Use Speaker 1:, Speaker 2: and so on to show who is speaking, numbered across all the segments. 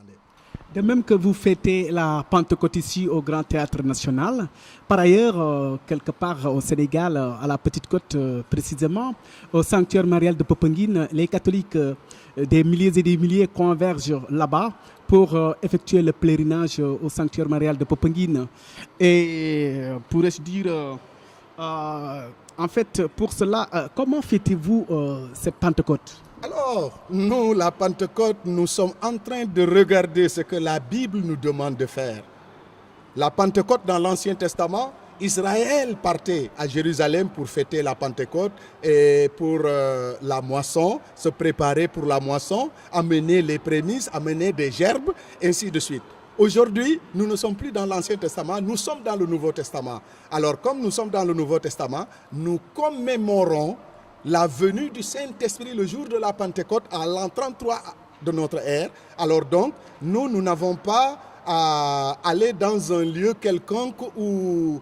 Speaker 1: demander.
Speaker 2: De même que vous fêtez la Pentecôte ici au Grand Théâtre National, par ailleurs, quelque part au Sénégal, à la Petite Côte précisément, au sanctuaire marial de Popenguine, les catholiques, des milliers et des milliers convergent là-bas pour effectuer le pèlerinage au sanctuaire marial de Popenguine. Et pourrais-je dire, en fait, pour cela, comment fêtez-vous cette Pentecôte?
Speaker 1: Alors, nous, la Pentecôte, nous sommes en train de regarder ce que la Bible nous demande de faire. La Pentecôte dans l'Ancien Testament, Israël partait à Jérusalem pour fêter la Pentecôte et pour la moisson, se préparer pour la moisson, amener les prémices, amener des gerbes, ainsi de suite. Aujourd'hui, nous ne sommes plus dans l'Ancien Testament, nous sommes dans le Nouveau Testament. Alors, comme nous sommes dans le Nouveau Testament, nous commémorons la venue du Saint-Esprit le jour de la Pentecôte à l'an 33 de notre ère. Alors donc, nous n'avons pas à aller dans un lieu quelconque ou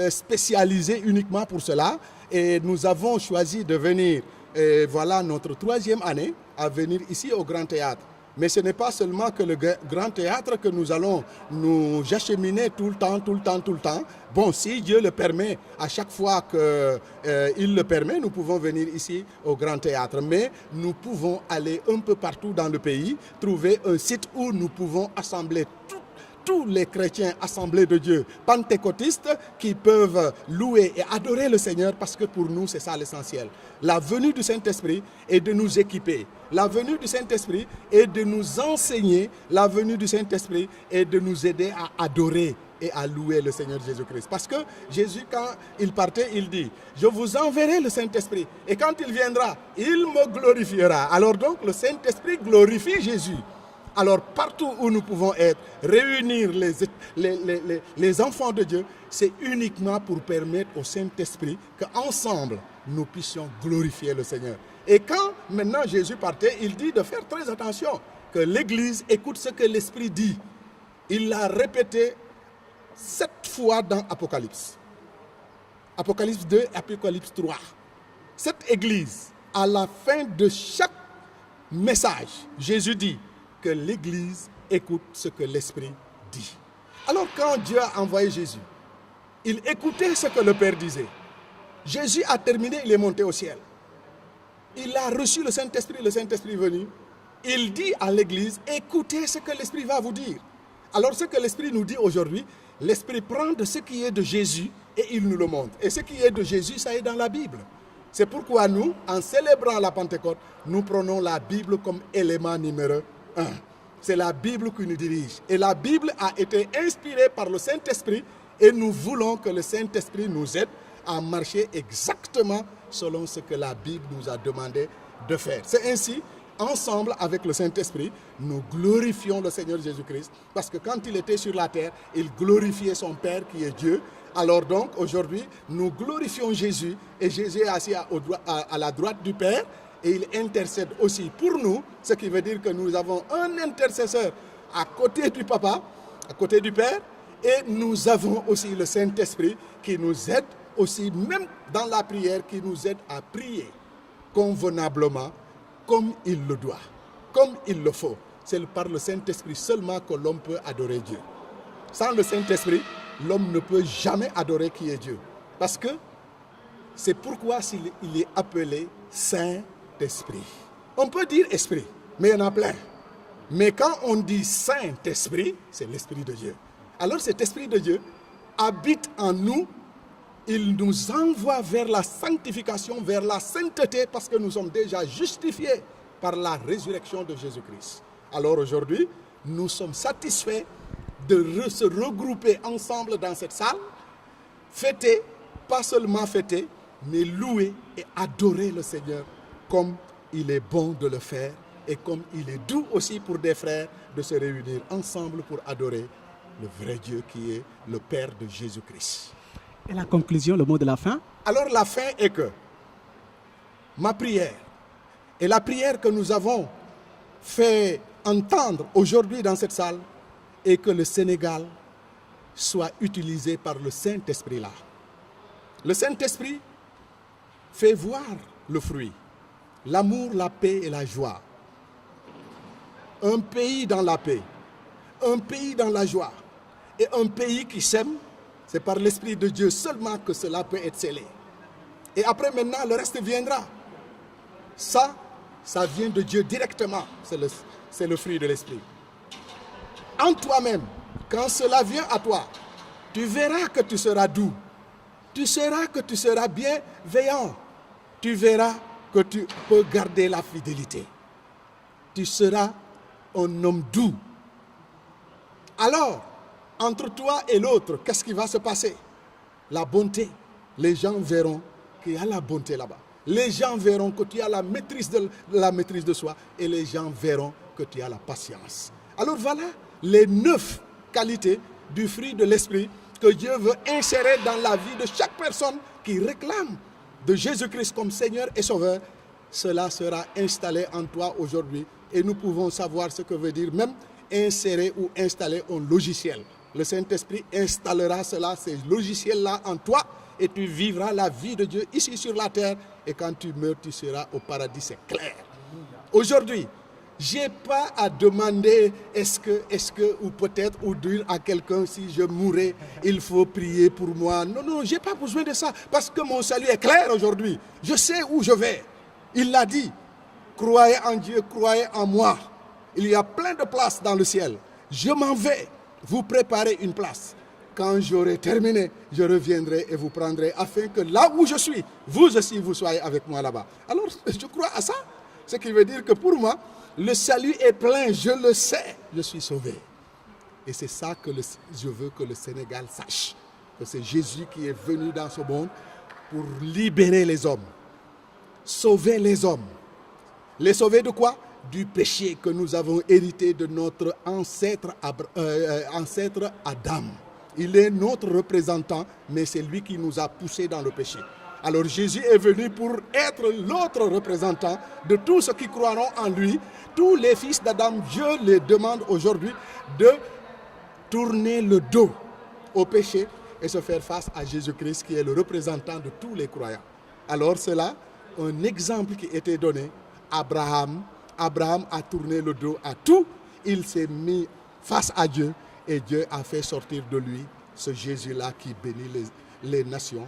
Speaker 1: spécialisé uniquement pour cela. Et nous avons choisi de venir, et voilà notre 3e année, à venir ici au Grand Théâtre. Mais ce n'est pas seulement que le Grand Théâtre que nous allons nous acheminer tout le temps. Bon, si Dieu le permet, à chaque fois qu'il le permet, nous pouvons venir ici au Grand Théâtre. Mais nous pouvons aller un peu partout dans le pays, trouver un site où nous pouvons assembler tous les chrétiens assemblés de Dieu, pentecôtistes, qui peuvent louer et adorer le Seigneur, parce que pour nous, c'est ça l'essentiel. La venue du Saint-Esprit est de nous équiper. La venue du Saint-Esprit est de nous enseigner. La venue du Saint-Esprit est de nous aider à adorer et à louer le Seigneur Jésus-Christ. Parce que Jésus, quand il partait, il dit, je vous enverrai le Saint-Esprit. Et quand il viendra, il me glorifiera. Alors donc, le Saint-Esprit glorifie Jésus. Alors partout où nous pouvons être, réunir les enfants de Dieu, c'est uniquement pour permettre au Saint-Esprit qu'ensemble, nous puissions glorifier le Seigneur. Et quand maintenant Jésus partait, il dit de faire très attention, que l'Église écoute ce que l'Esprit dit. Il l'a répété 7 fois dans Apocalypse. Apocalypse 2, Apocalypse 3. Cette Église, à la fin de chaque message, Jésus dit que l'Église écoute ce que l'Esprit dit. Alors quand Dieu a envoyé Jésus, il écoutait ce que le Père disait. Jésus a terminé, il est monté au ciel. Il a reçu le Saint-Esprit est venu. Il dit à l'Église, écoutez ce que l'Esprit va vous dire. Alors ce que l'Esprit nous dit aujourd'hui, l'Esprit prend de ce qui est de Jésus et il nous le montre. Et ce qui est de Jésus, ça est dans la Bible. C'est pourquoi nous, en célébrant la Pentecôte, nous prenons la Bible comme élément numéro 1. C'est la Bible qui nous dirige. Et la Bible a été inspirée par le Saint-Esprit et nous voulons que le Saint-Esprit nous aide à marcher exactement selon ce que la Bible nous a demandé de faire. C'est ainsi, ensemble avec le Saint-Esprit, nous glorifions le Seigneur Jésus-Christ, parce que quand il était sur la terre, il glorifiait son Père qui est Dieu. Alors donc, aujourd'hui, nous glorifions Jésus, et Jésus est assis à la droite du Père, et il intercède aussi pour nous, ce qui veut dire que nous avons un intercesseur à côté du Papa, à côté du Père, et nous avons aussi le Saint-Esprit qui nous aide aussi, même dans la prière, qui nous aide à prier convenablement, comme il le doit, comme il le faut. C'est par le Saint-Esprit seulement que l'homme peut adorer Dieu. Sans le Saint-Esprit, l'homme ne peut jamais adorer qui est Dieu. Parce que c'est pourquoi il est appelé Saint-Esprit. On peut dire esprit, mais il y en a plein. Mais quand on dit Saint-Esprit, c'est l'Esprit de Dieu. Alors cet Esprit de Dieu habite en nous. Il nous envoie vers la sanctification, vers la sainteté, parce que nous sommes déjà justifiés par la résurrection de Jésus-Christ. Alors aujourd'hui, nous sommes satisfaits de se regrouper ensemble dans cette salle, fêter, pas seulement fêter, mais louer et adorer le Seigneur comme il est bon de le faire et comme il est doux aussi pour des frères de se réunir ensemble pour adorer le vrai Dieu qui est le Père de Jésus-Christ.
Speaker 2: Et la conclusion, le mot de la fin?
Speaker 1: Alors la fin est que ma prière et la prière que nous avons fait entendre aujourd'hui dans cette salle est que le Sénégal soit utilisé par le Saint-Esprit là. Le Saint-Esprit fait voir le fruit, l'amour, la paix et la joie. Un pays dans la paix, un pays dans la joie et un pays qui s'aime, c'est par l'Esprit de Dieu seulement que cela peut être scellé. Et après maintenant, le reste viendra. Ça vient de Dieu directement. C'est le fruit de l'Esprit. En toi-même, quand cela vient à toi, tu verras que tu seras doux. Tu verras que tu seras bienveillant. Tu verras que tu peux garder la fidélité. Tu seras un homme doux. Alors, entre toi et l'autre, qu'est-ce qui va se passer? La bonté. Les gens verront qu'il y a la bonté là-bas. Les gens verront que tu as la maîtrise de soi et les gens verront que tu as la patience. Alors voilà les 9 qualités du fruit de l'esprit que Dieu veut insérer dans la vie de chaque personne qui réclame de Jésus-Christ comme Seigneur et Sauveur. Cela sera installé en toi aujourd'hui et nous pouvons savoir ce que veut dire même insérer ou installer un logiciel. Le Saint-Esprit installera ces logiciels-là en toi et tu vivras la vie de Dieu ici sur la terre et quand tu meurs, tu seras au paradis, c'est clair. Aujourd'hui, je n'ai pas à demander est-ce que, ou peut-être, ou dire à quelqu'un si je mourrais, il faut prier pour moi. Non, je n'ai pas besoin de ça parce que mon salut est clair aujourd'hui. Je sais où je vais. Il l'a dit, croyez en Dieu, croyez en moi. Il y a plein de places dans le ciel. Je m'en vais vous préparer une place. Quand j'aurai terminé, je reviendrai et vous prendrai afin que là où je suis, vous aussi, vous soyez avec moi là-bas. Alors, je crois à ça. Ce qui veut dire que pour moi, le salut est plein, je le sais, je suis sauvé. Et c'est ça que je veux que le Sénégal sache. Que c'est Jésus qui est venu dans ce monde pour libérer les hommes. Sauver les hommes. Les sauver de quoi? Du péché que nous avons hérité de notre ancêtre Adam. Il est notre représentant, mais c'est lui qui nous a poussés dans le péché. Alors Jésus est venu pour être l'autre représentant de tous ceux qui croiront en lui. Tous les fils d'Adam, Dieu les demande aujourd'hui de tourner le dos au péché et se faire face à Jésus-Christ qui est le représentant de tous les croyants. Alors c'est là un exemple qui était donné. Abraham a tourné le dos à tout. Il s'est mis face à Dieu et Dieu a fait sortir de lui ce Jésus-là qui bénit les nations.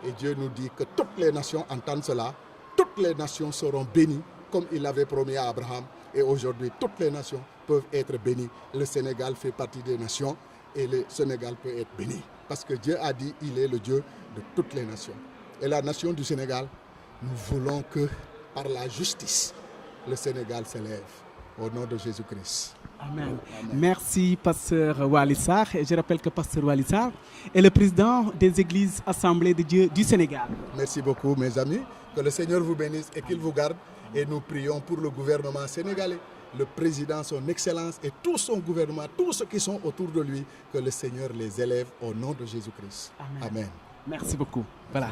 Speaker 1: Et Dieu nous dit que toutes les nations entendent cela. Toutes les nations seront bénies comme il l'avait promis à Abraham. Et aujourd'hui, toutes les nations peuvent être bénies. Le Sénégal fait partie des nations et le Sénégal peut être béni. Parce que Dieu a dit qu'il est le Dieu de toutes les nations. Et la nation du Sénégal, nous voulons que par la justice, le Sénégal s'élève au nom de Jésus-Christ.
Speaker 2: Amen. Merci, Pasteur Waly Sarr. Je rappelle que Pasteur Waly Sarr est le président des Églises Assemblées de Dieu du Sénégal.
Speaker 1: Merci beaucoup, mes amis. Que le Seigneur vous bénisse et qu'il vous garde. Et nous prions pour le gouvernement sénégalais, le président, son excellence et tout son gouvernement, tous ceux qui sont autour de lui, que le Seigneur les élève au nom de Jésus-Christ.
Speaker 2: Amen.
Speaker 1: Amen.
Speaker 2: Merci beaucoup. Voilà.